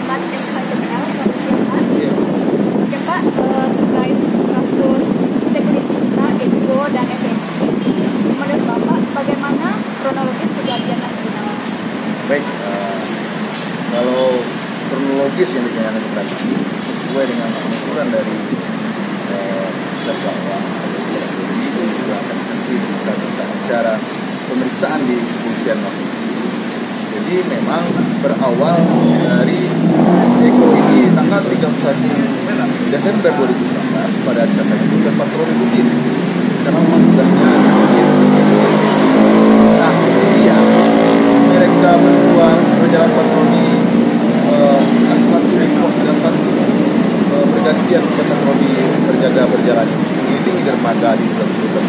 Ahmad SHML, selamat siang Pak. Iya. Oke Pak, terkait kasus Sekurita, Eko, dan Effendi, menurut Bapak bagaimana kronologis kejadian tersebut? Baik, kalau kronologis yang dinyatakan tadi sesuai dengan aturan dari terdakwa ini juga akan saksi tentang cara pemeriksaan di kepolisian waktu itu. Jadi memang berawal dari Eko ini tanggal 31 Desember 2019 pada saat itu berpatroli rutin karena memang tugasnya. Nah, kemudian mereka berdua berjalan patroli, satu di pos dan satu bergantian patroli berjaga berjalan di dermaga di Pulau.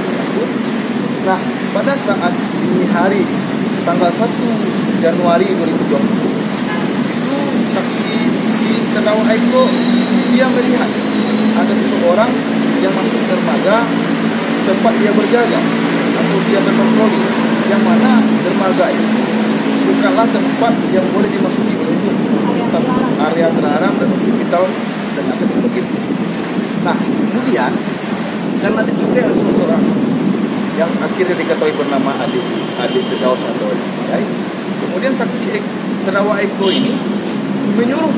Nah, pada saat dini hari tanggal 1 Januari 2020 itu saksi si terdakwa Eko dia melihat ada seseorang yang masuk dermaga tempat dia berjaga atau dia berpatroli, yang mana dermaga itu bukanlah tempat yang boleh dimasuki oleh umum, area terlarang dan vital dan aset begitu. Nah, kemudian karena ada juga seseorang yang akhirnya diketahui bernama adik Firdaus atau ya. Kemudian saksi terdakwa Eko ini menyuruh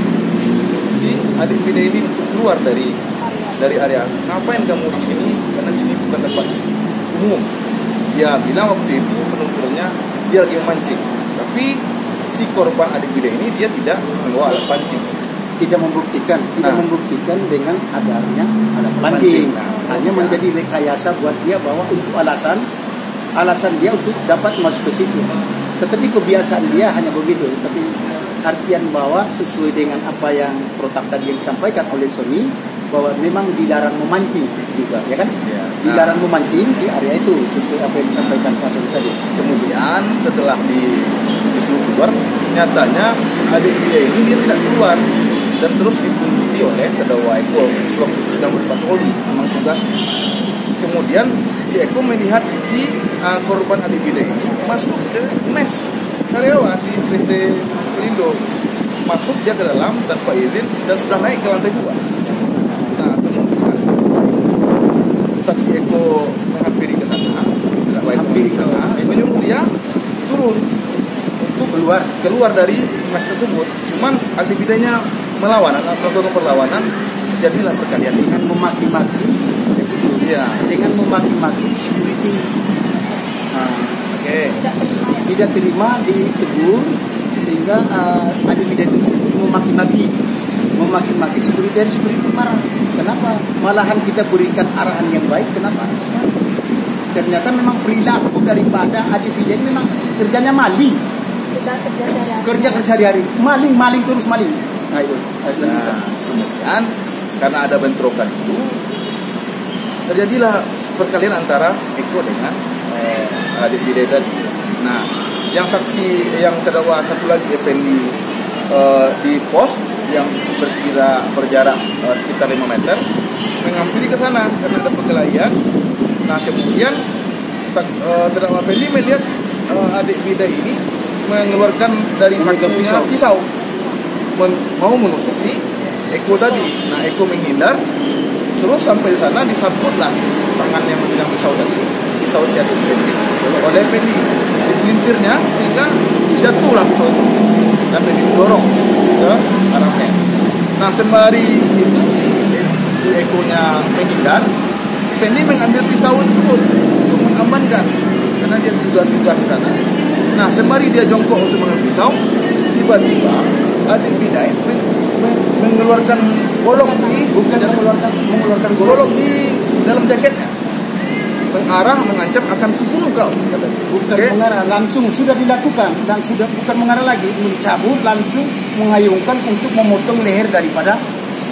si adik Bida ini untuk keluar dari area. Ngapain kamu di sini? Karena sini bukan tempat umum. Dia bilang waktu itu penuturnya dia lagi memancing. Tapi si korban adik Bida ini dia tidak membawa alat pancing. Tidak membuktikan dengan adanya alat pancing. Hanya menjadi rekayasa buat dia bahwa untuk alasan dia untuk dapat masuk ke situ. Tetapi kebiasaan dia hanya begitu. Tapi artian bahwa sesuai dengan apa yang protap tadi yang disampaikan oleh Sony, bahwa memang dilarang memancing juga, ya kan? Ya. Dilarang memancing di area itu sesuai apa yang disampaikan Pak Sony tadi. Kemudian setelah disuruh keluar, nyatanya adik Bida ini dia tidak keluar dan terus diikuti oleh terdakwa Eko sedang berpatroli memang tugasnya. Kemudian si Eko melihat si korban adik Bida ini masuk ke mes karyawan di PT Pelindo, masuk dia ke dalam tanpa izin dan sudah naik ke lantai 2. Nah, kemudian saksi Eko menghampiri ke sana, menyuruh dia turun untuk keluar dari mes tersebut. Cuman adik Bidanya melawan, melakukan perlawanan, jadilah perkelahian dengan memaki-maki, ya, dengan memaki-maki security. Tidak terima ditegur sehingga adik Bida itu memaki-maki security dan security marah. Kenapa? Malahan kita berikan arahan yang baik, kenapa? Ternyata memang perilaku daripada adik Bida ini memang kerjanya maling. Kerja sehari-hari, maling terus maling. Nah, itu. Kemudian karena ada bentrokan itu terjadilah perkelahian antara Eko dengan adik Bida tadi. Nah, yang saksi yang terdakwa satu lagi Effendi di pos yang berjarak sekitar 5 meter menghampiri ke sana karena ada perkelahian. Nah, kemudian terdakwa Effendi melihat adik Bida ini mengeluarkan dari sakunya pisau mau menusuk si Eko tadi. Nah, Eko menghindar, terus sampai di sana disambutlah tangan yang memegang pisau tadi, pisau si adik Effendi oleh Effendi dipelintirnya sehingga jatuhlah pisau itu dan Effendi didorong ke arahnya. Nah, sembari itu si Ekonya menghindar, si Effendi mengambil pisau tersebut untuk mengamankan karena dia juga tugas di sana. Nah, sembari dia jongkok untuk mengambil pisau, tiba-tiba adik Bida mengeluarkan golok mengeluarkan golok di dalam jaketnya, mengancam akan kubunuh kau. Bukan mengarah, langsung sudah dilakukan dan sudah bukan mengarah lagi, mencabut langsung mengayunkan untuk memotong leher daripada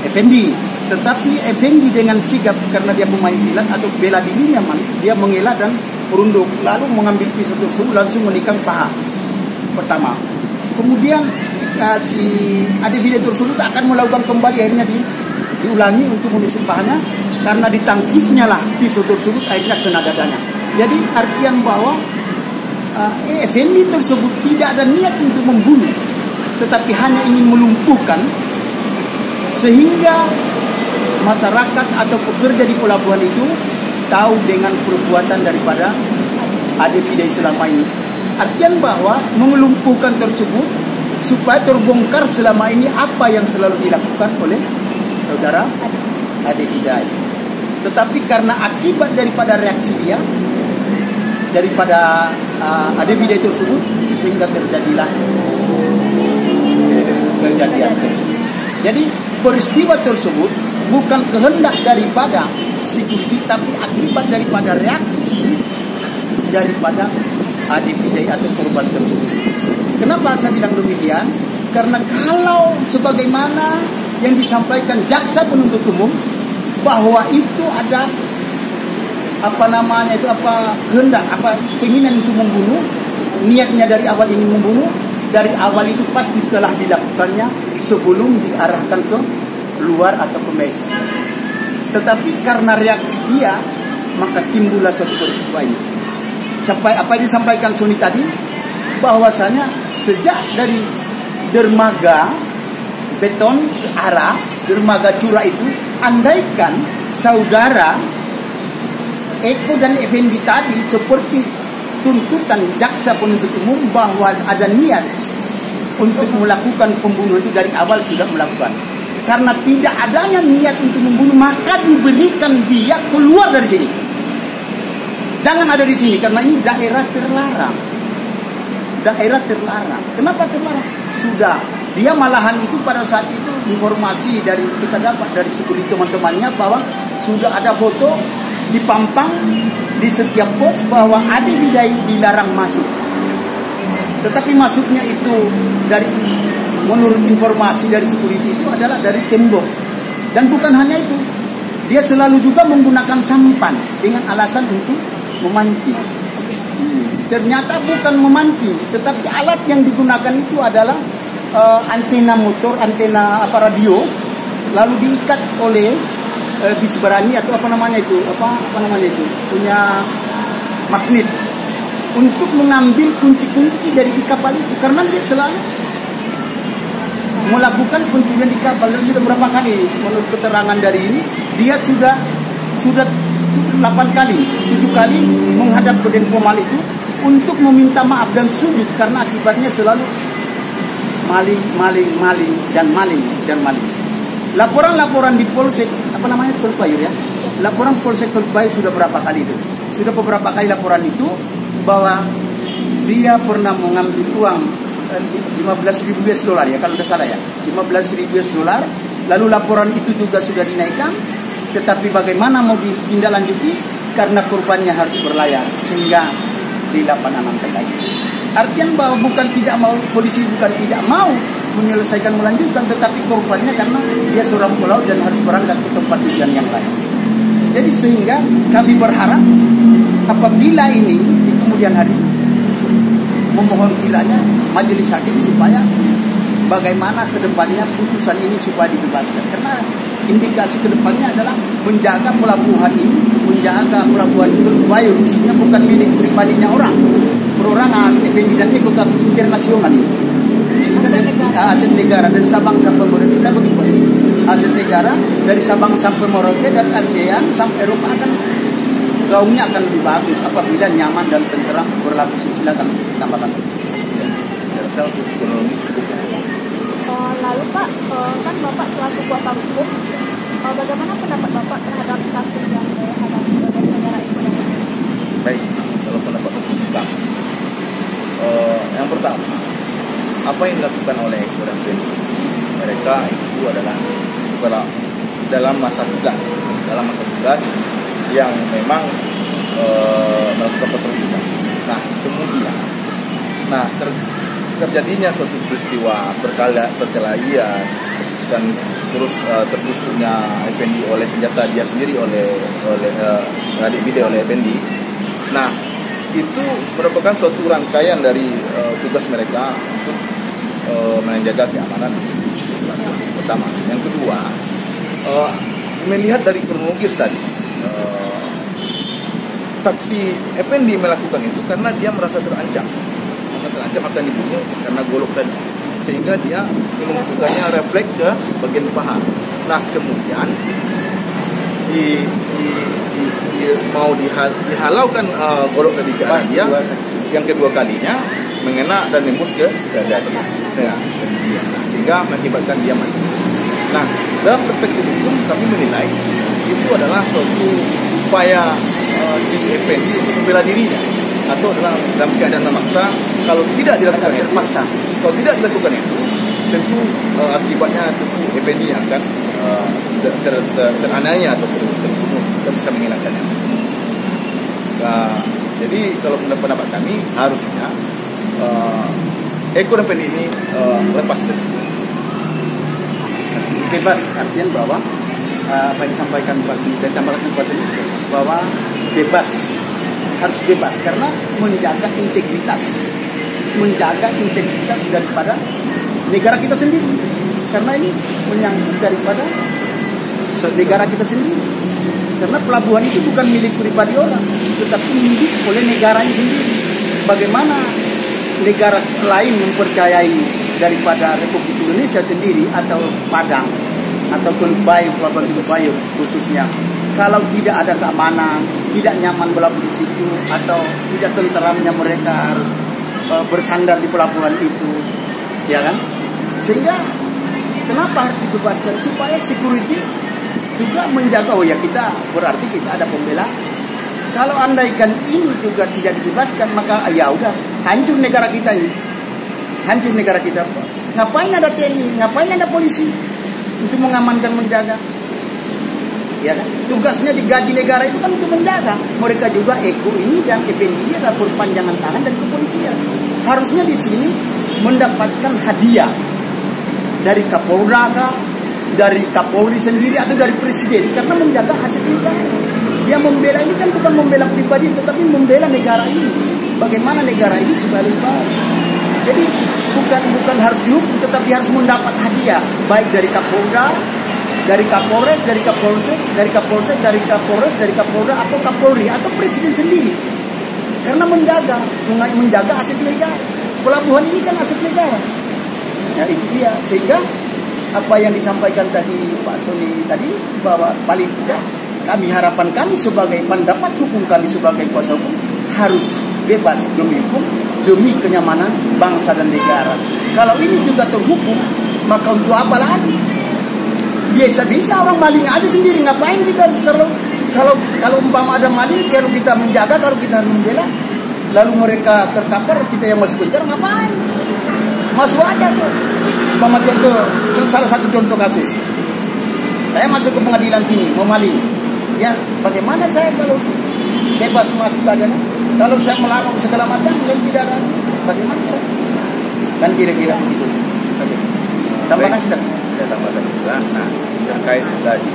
Effendi. Tetapi Effendi dengan sigap karena dia pemain silat atau bela dirinya, dia mengelak dan merunduk, lalu mengambil pisau tersebut langsung menikam paha pertama. Kemudian si adik Bida tersebut akan melakukan kembali, akhirnya diulangi untuk menusuk pahanya. Karena ditangkisnya lah pisau tersebut akhirnya kena dadanya. Jadi artian bahwa Effendi tersebut tidak ada niat untuk membunuh, tetapi hanya ingin melumpuhkan, sehingga masyarakat atau pekerja di pelabuhan itu tahu dengan perbuatan daripada Ade Fidai selama ini. Artian bahwa mengelumpuhkan tersebut supaya terbongkar selama ini apa yang selalu dilakukan oleh saudara Ade Fidai. Tetapi karena akibat daripada reaksi dia, daripada Ade Fidai tersebut, sehingga terjadilah kejadian tersebut. Jadi peristiwa tersebut bukan kehendak daripada security, tapi akibat daripada reaksi daripada Ade Fidai atau korban tersebut. Kenapa saya bilang demikian? Karena kalau sebagaimana yang disampaikan jaksa penuntut umum bahwa itu ada kehendak, keinginan untuk membunuh, niatnya dari awal ingin membunuh, dari awal itu pasti telah dilakukannya sebelum diarahkan ke luar atau ke mes. Tetapi karena reaksi dia, maka timbullah suatu peristiwa ini. Sampai apa yang disampaikan Sony tadi, bahwasanya sejak dari dermaga beton ke arah dermaga curah itu, andaikan saudara Eko dan Effendi tadi seperti tuntutan jaksa penuntut umum bahwa ada niat untuk melakukan pembunuhan itu dari awal sudah melakukan. Karena tidak adanya niat untuk membunuh, maka diberikan dia keluar dari sini. Jangan ada di sini karena ini daerah terlarang. Daerah terlarang. Kenapa terlarang? Sudah. Dia malahan itu pada saat itu informasi dari kita dapat dari security teman-temannya bahwa sudah ada foto dipampang di setiap pos bahwa Ade Fidai dilarang masuk. Tetapi masuknya itu dari menurut informasi dari security itu adalah dari tembok. Dan bukan hanya itu, dia selalu juga menggunakan sampan dengan alasan untuk memancing. Ternyata bukan memancing, tetapi alat yang digunakan itu adalah antena motor, antena radio, lalu diikat oleh bis berani atau apa namanya itu punya magnet untuk mengambil kunci-kunci dari di kapal itu, karena dia selalu melakukan pencurian di kapal. Dan sudah berapa kali menurut keterangan dari ini, dia sudah 8 kali, 7 kali menghadap ke Denpomal itu untuk meminta maaf dan sujud karena akibatnya selalu maling. Laporan-laporan di Polsek Kolpayur ya. Laporan Polsek Kolpayur sudah berapa kali itu? Sudah beberapa kali laporan itu bahwa dia pernah mengambil uang 15.000 US dollar ya, kalau tidak salah ya, 15.000 US dollar. Lalu laporan itu juga sudah dinaikkan, tetapi bagaimana mau ditindaklanjuti karena korbannya harus berlayar sehingga dilapankan lagi. Artian bahwa bukan tidak mau, polisi bukan tidak mau menyelesaikan melanjutkan, tetapi korbannya karena dia seorang pelaut dan harus berangkat ke tempat tujuan yang lain. Jadi sehingga kami berharap apabila ini di kemudian hari memohon kiranya majelis hakim supaya bagaimana kedepannya putusan ini supaya dibebaskan, karena indikasi kedepannya adalah menjaga pelabuhan ini, menjaga pelabuhan Kolpayur khususnya bukan milik pribadinya orang, perorangan Effendi dan Eko, tapi internasional ini. Aset negara dari Sabang sampai Merauke, dan begitu aset negara dari Sabang sampai Merauke dan ASEAN sampai Eropa akan gaungnya akan lebih bagus apabila nyaman dan tenteram berlaku. Silakan tambahkan. Saya rasa untuk kronologi cukup. Lalu Pak, kan Bapak selaku kuasa hukum, bagaimana pendapat Bapak terhadap kasus yang dihadapi oleh saudara Eko dan Effendi? Baik, kalau pendapat tentang yang pertama, apa yang dilakukan oleh Eko dan Effendi, mereka itu adalah dalam masa tugas yang memang melakukan pekerjaan. Nah, kemudian terjadinya suatu peristiwa perkelahian dan terus tertusuknya Effendi oleh senjata dia sendiri oleh adik Fidai oleh Effendi. Nah, itu merupakan suatu rangkaian dari tugas mereka untuk menjaga keamanan pertama. Yang kedua, melihat dari kronologis tadi, saksi Effendi melakukan itu karena dia merasa terancam akan dibunuh karena golok tadi. sehingga dia menumpukannya refleks ke bagian paha. Nah kemudian mau dihalaukan golok ketiga dia yang kedua kalinya mengena dan nembus ke dada dia, sehingga mengakibatkan dia mati. Nah dalam perspektif hukum kami menilai itu adalah suatu upaya si Effendi untuk membela dirinya atau dalam keadaan memaksa. Kalau tidak dilakukan terpaksa, kalau tidak dilakukan itu tentu akibatnya tentu Effendi akan teraniaya atau terbunuh, kita bisa menghilangkannya. Jadi kalau pendapat kami harusnya Eko dan Effendi ini lepas dari bebas, artian bahwa apa yang disampaikan Pak Suni dan tambahkan Pak Suni bahwa bebas, harus bebas karena menjaga integritas daripada negara kita sendiri, karena ini menyangkut daripada negara kita sendiri, karena pelabuhan itu bukan milik pribadi orang tetapi milik oleh negaranya sendiri. Bagaimana negara lain mempercayai daripada Republik Indonesia sendiri atau Padang atau Teluk-Bayou, Pelabuhan Teluk-Bayou khususnya, kalau tidak ada keamanan, tidak nyaman berlabuh di situ, atau tidak tenteramnya mereka harus bersandar di pelabuhan itu, ya kan? Sehingga kenapa harus dibebaskan? Supaya security juga menjaga. Oh ya, kita berarti kita ada pembela. Kalau andaikan ini juga tidak dibebaskan, maka ya udah, hancur negara kita ini. Hancur negara kita. Ngapain ada TNI? Ngapain ada polisi untuk mengamankan, menjaga? Ya kan? Tugasnya digaji negara itu kan untuk menjaga. Mereka juga Eko ini dan Effendi ini adalah perpanjangan tangan dari kepolisian. Harusnya di sini mendapatkan hadiah dari Kapolda, dari Kapolri sendiri atau dari Presiden karena menjaga aset negara. Dia membela ini kan bukan membela pribadi tetapi membela negara ini. Bagaimana negara ini supaya lebih baik. Jadi bukan harus dihukum tetapi harus mendapat hadiah baik dari Kapolda, dari Kapolres, dari Kapolsek, dari Kapolsek, dari Kapolres, dari Kapolda atau Kapolri atau Presiden sendiri. Karena menjaga aset negara. Pelabuhan ini kan aset negara. Ya itu dia. Sehingga apa yang disampaikan tadi Pak Sony tadi bahwa paling tidak harapan kami sebagai pendapat hukum kami sebagai kuasa hukum harus bebas demi hukum, demi kenyamanan bangsa dan negara. Kalau ini juga terhukum, maka untuk apa lagi? Biasa-biasa orang maling ada sendiri, ngapain kita harus kalau umpama ada maling, kalau kita menjaga, kalau kita harus membela, lalu mereka terkapar, kita yang masuk penjara, ngapain? Masuk aja tuh. Umpama salah satu contoh kasus, saya masuk ke pengadilan sini, mau maling, ya bagaimana saya kalau bebas masuk aja? Kalau saya melarang segala macam dan tidak ada, bagaimana saya? Kan kira-kira begitu. Tambahkan sudah. Saya tambahkan juga. Nah, terkait tadi,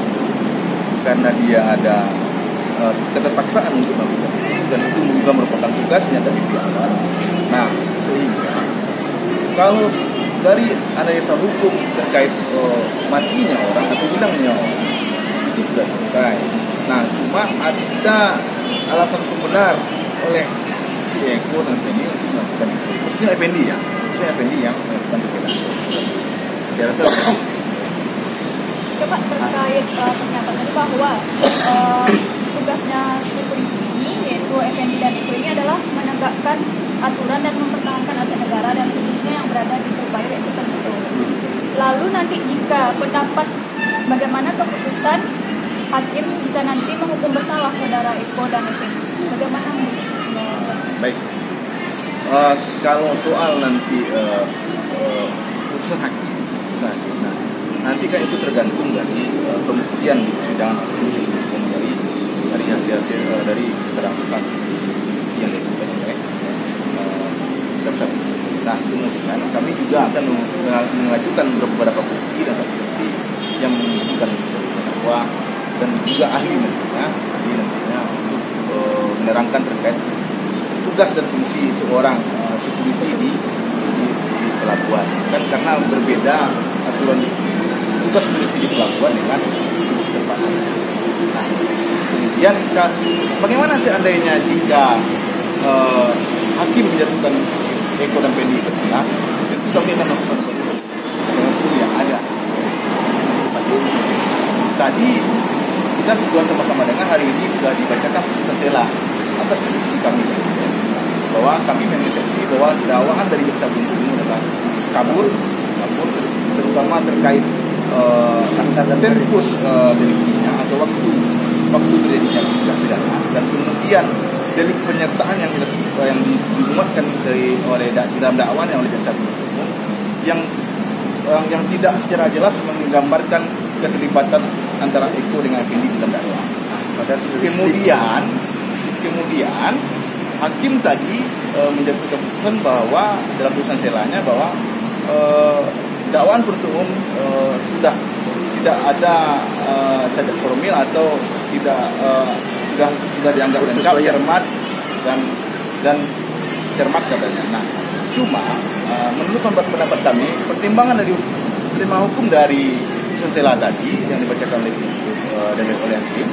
karena dia ada keterpaksaan untuk melakukan itu, dan itu juga merupakan tugasnya dari pihak awal. Nah, sehingga kalau dari analisa hukum terkait matinya orang atau hilangnya orang itu sudah selesai. Nah, cuma ada alasan pembenar oleh si Eko dan Effendi untuk melakukan itu. Khususnya Effendi yang melakukan pembelaan. Saya rasa coba terkait pernyataan tadi bahwa tugasnya security ini yaitu Effendi dan Eko ini adalah menegakkan aturan dan mempertahankan aset negara dan khususnya yang berada di Teluk-Bayou yaitu tertentu. Lalu nanti jika pendapat bagaimana keputusan hakim jika nanti menghukum bersalah saudara Eko dan Effendi, bagaimana? Baik. Kalau soal nanti putusan hakim, nah, nanti kan itu tergantung dari pembuktian di persidangan hukum dari hasil dari keterangan saksi yang dilakukan oleh jaksa. Nah, kemudian kami juga akan mengajukan beberapa bukti dan saksi yang menunjukkan bahwa dan juga ahli nantinya untuk menerangkan terkait tugas dan fungsi seorang security di pelabuhan. Kan karena berbeda aturan tugas security di pelabuhan dengan security tempat. Nah, kemudian bagaimana seandainya jika hakim menjatuhkan Eko dan Effendi bersalah, tentu kami akan melakukan kita sudah sama-sama dengar hari ini sudah dibacakan putusan sela atas eksepsi kami, bahwa kami mengeksepsi bahwa dakwaan dari jaksa penuntut umum adalah kabur, terutama terkait tempus deliktinya atau waktu terjadinya tindak pidana, dan kemudian delik penyertaan yang dimuatkan oleh dalam dakwaan yang oleh jaksa penuntut umum yang tidak secara jelas menggambarkan keterlibatan antara Eko dengan Effendi dalam dakwaan. Kemudian hakim tadi menjatuhkan keputusan bahwa dalam putusan selanya bahwa dakwaan penuntut umum sudah tidak ada cacat formil atau tidak sudah dianggap lengkap, cermat dan cermat katanya. Nah, cuma menurut pendapat kami, pertimbangan hukum dari putusan sela tadi yang dibacakan oleh hakim.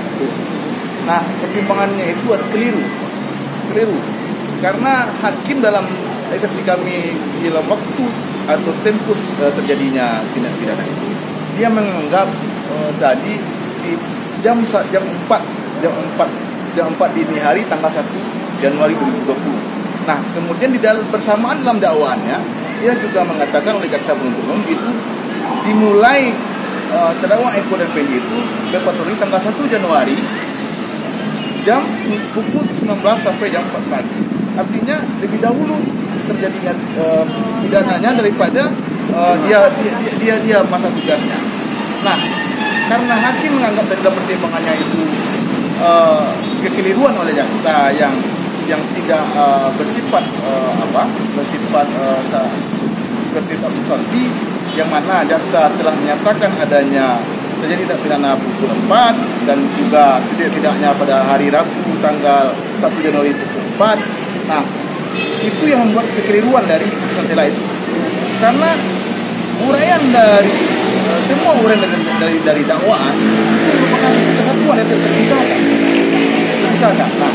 Nah, pertimbangannya itu keliru. Karena hakim dalam eksepsi kami dalam waktu atau tempus terjadinya tindak pidana itu, dia menganggap tadi di jam 4 dini hari tanggal 1 Januari 2020. Nah, kemudian bersamaan dalam dakwaannya, dia juga mengatakan oleh jaksa penuntut umum itu dimulai terdakwa Eko dan Effendi itu berpatroli tanggal 1 Januari jam pukul 19 sampai jam 4 pagi. Artinya lebih dahulu terjadinya pidananya daripada dia masa tugasnya. Nah, karena hakim menganggap dalam pertimbangannya itu kekeliruan oleh jaksa yang tidak bersifat substansi, yang mana jaksa telah menyatakan adanya terjadi tindak pidana pukul 4 dan juga tidak-tidaknya pada hari Rabu tanggal 1 Januari pukul 4. Nah, itu yang membuat kekeliruan dari putusan sela itu. Karena uraian dari semua uraian dari dakwaan itu merupakan satu kesatuan yang terpisahkan. Nah,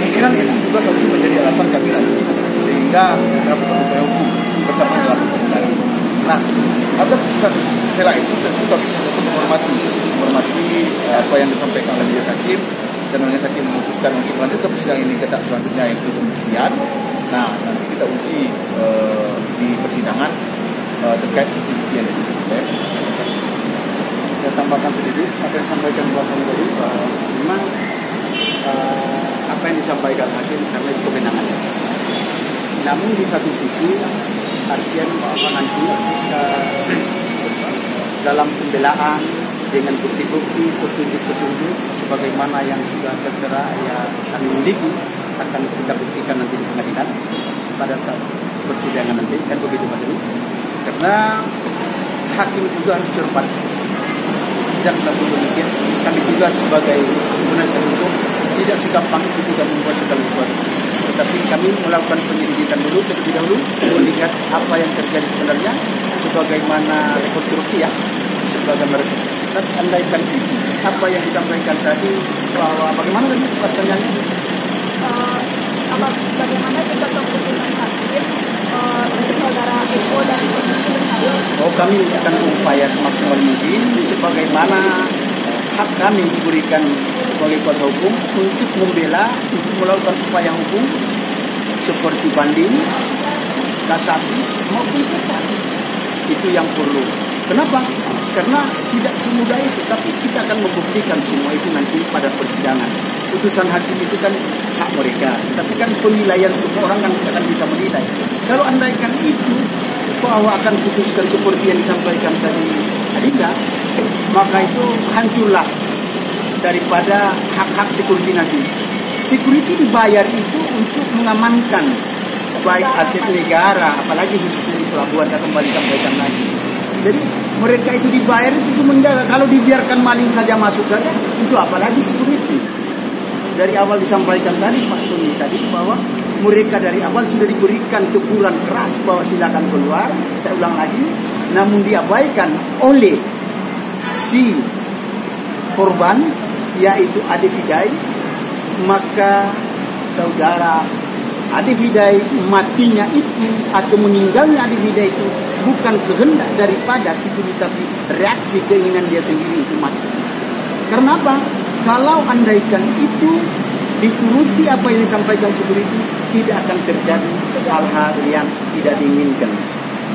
kemungkinan itu juga satu menjadi alasan kami nanti sehingga melakukan upaya hukum bersama dalam perkara. Nah, atas putusan sela itu tentu kami tetap menghormati apa yang disampaikan oleh majelis hakim, dan majelis hakim memutuskan untuk melanjutkan persidangan ini ke tahap selanjutnya yaitu pembuktian. Nah, nanti kita uji di persidangan terkait pembuktian itu. Saya tambahkan sedikit apa yang disampaikan Pak Soni tadi, bahwa memang apa yang disampaikan hakim karena itu kewenangannya. Namun di satu sisi artian bahwa nanti dalam pembelaan dengan bukti-bukti, petunjuk-petunjuk sebagaimana yang sudah tertera yang kami miliki akan kita buktikan nanti di pengadilan pada saat persidangan nanti, kan begitu Mas Ini. Karena hakim juga harus cermat. Tidak satu demikian, kami juga sebagai penasihat hukum tidak segampang itu tidak membuat segala sesuatu. Tetapi kami melakukan penyelidikan dulu terlebih dahulu, melihat apa yang terjadi sebenarnya, sebagaimana rekonstruksi ya, sebagaimana dan andaikan itu apa yang disampaikan tadi, bahwa bagaimana tadi pertanyaannya? Bagaimana jika keputusan hakim untuk saudara Eko dan Effendi berhasil? Kami akan berupaya semaksimal mungkin sebagaimana hak kami diberikan sebagai kuasa hukum untuk membela, untuk melakukan upaya hukum seperti banding, kasasi maupun kasasi. Itu yang perlu. Kenapa? Karena tidak semudah itu, tapi kita akan membuktikan semua itu nanti pada persidangan. Putusan hakim itu kan hak mereka, tapi kan penilaian semua orang kan akan bisa menilai. Kalau andaikan itu bahwa akan putuskan seperti yang disampaikan tadi Adinda, maka itu hancurlah daripada hak-hak security nanti. Security dibayar itu untuk mengamankan baik aset negara, apalagi khususnya di pelabuhan. Saya kembali sampaikan lagi. Jadi mereka itu dibayar itu untuk menjaga. Kalau dibiarkan maling saja masuk saja, itu apalagi security. Dari awal disampaikan tadi Pak Soni tadi bahwa mereka dari awal sudah diberikan teguran keras bahwa silakan keluar. Saya ulang lagi, namun diabaikan oleh si korban yaitu Ade Fidai. Maka saudara Ade Fidai matinya itu atau meninggalnya Ade Fidai itu bukan kehendak daripada security, tapi reaksi keinginan dia sendiri untuk mati. Karena apa? Kalau andaikan itu dituruti apa yang disampaikan security, tidak akan terjadi hal-hal yang tidak diinginkan.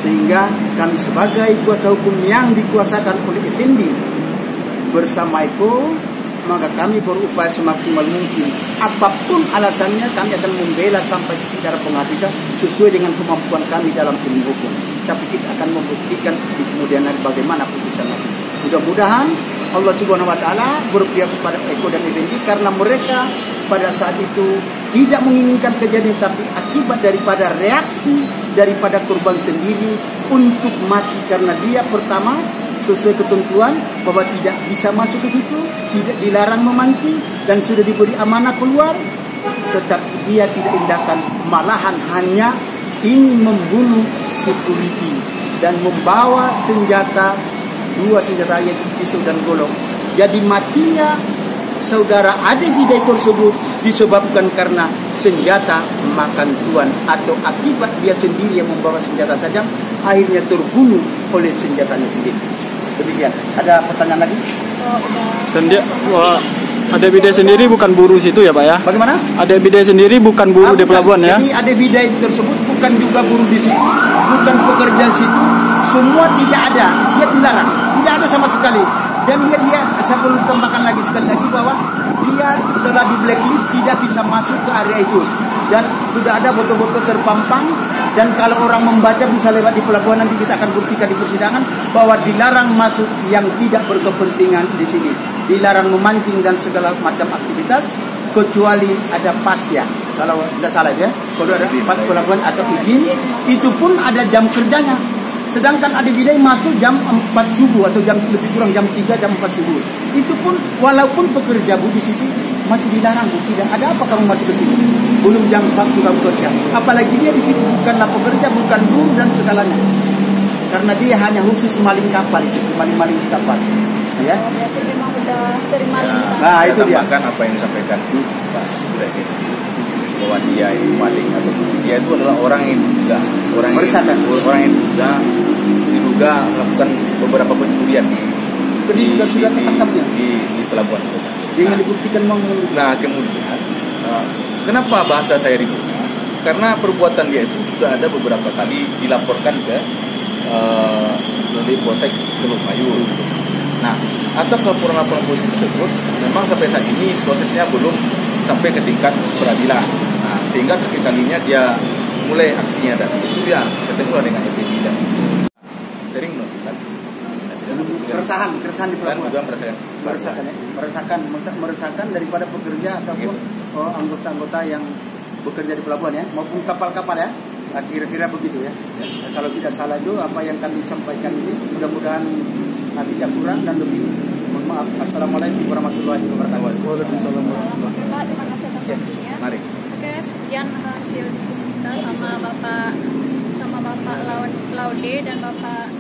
Sehingga kami sebagai kuasa hukum yang dikuasakan oleh Effendi bersama Eko, maka kami berupaya semaksimal mungkin. Apapun alasannya, kami akan membela sampai tidak ada penghabisan sesuai dengan kemampuan kami dalam ilmu hukum. Tapi kita akan membuktikan di kemudian hari bagaimana putusan itu. Mudah-mudahan Allah Subhanahu wa taala berpihak kepada Eko dan Effendi karena mereka pada saat itu tidak menginginkan kejadian, tapi akibat daripada reaksi daripada korban sendiri untuk mati karena dia pertama sesuai ketentuan bahwa tidak bisa masuk ke situ, tidak dilarang memancing dan sudah diberi amanah keluar, tetapi dia tidak tindakan, malahan hanya ingin membunuh security dan membawa senjata, 2 senjata yaitu pisau dan golok. Jadi matinya saudara Ade Bidai tersebut disebabkan karena senjata makan tuan atau akibat dia sendiri yang membawa senjata tajam akhirnya terbunuh oleh senjatanya sendiri. Demikian. Ada pertanyaan lagi? Dan dia, Ade Bidai sendiri bukan buruh situ ya Pak ya? Bagaimana? Ade Bidai sendiri bukan buruh di pelabuhan ya? Jadi Ade Bidai tersebut bukan juga buruh di situ, bukan pekerja situ, semua tidak ada. Dia dilarang, tidak ada sama sekali. Dan dia saya perlu tambahkan lagi sekali lagi bahwa dia telah di blacklist, tidak bisa masuk ke area itu. Dan sudah ada foto-foto terpampang, dan kalau orang membaca bisa lewat di pelabuhan, nanti kita akan buktikan di persidangan bahwa dilarang masuk yang tidak berkepentingan di sini. Dilarang memancing dan segala macam aktivitas kecuali ada pasnya. Kalau tidak salah ya, kalau ada pas pelabuhan atau izin, itu pun ada jam kerjanya. Sedangkan Ade Bidai masuk jam 4 subuh atau jam lebih kurang jam 3 jam 4 subuh. Itu pun walaupun pekerja Bu di situ masih dilarang Bu, tidak ada apa kamu masuk ke sini. Belum jam waktu kamu kerja. Apalagi dia di situ bukanlah pekerja, bukan buruh dan segalanya. Karena dia hanya khusus maling kapal itu, maling kapal. Ya. Berarti memang udah sering maling. Nah, itu dia. Tambahkan apa yang disampaikan Pak Sudrajat bahwa dia itu maling atau dia itu adalah orang yang diduga melakukan beberapa pencurian di pelabuhan kota. Dengan dibuktikan Nah kemudian kenapa bahasa saya ribut? Karena perbuatan dia itu sudah ada beberapa kali dilaporkan ke Polsek Teluk Mayur. Nah, atas laporan-laporan polisi tersebut, memang sampai saat ini prosesnya belum sampai ke tingkat peradilan. Nah, sehingga ketika kalinya dia mulai aksinya dan itu dia ketemu dengan Effendi dan sering melakukan keresahan di pelabuhan. juga meresahkan daripada pekerja ataupun anggota-anggota yang bekerja di pelabuhan ya, maupun kapal-kapal ya. Nah, kira-kira begitu ya. Kalau tidak salah itu apa yang kami sampaikan ini, mudah-mudahan tidak kurang dan lebih. Mohon maaf. Assalamualaikum warahmatullahi wabarakatuh. Waalaikumsalam. Pak, terima kasih atas waktunya. Mari. Oke, sekian hasil diskusi kita sama Bapak Laude dan Bapak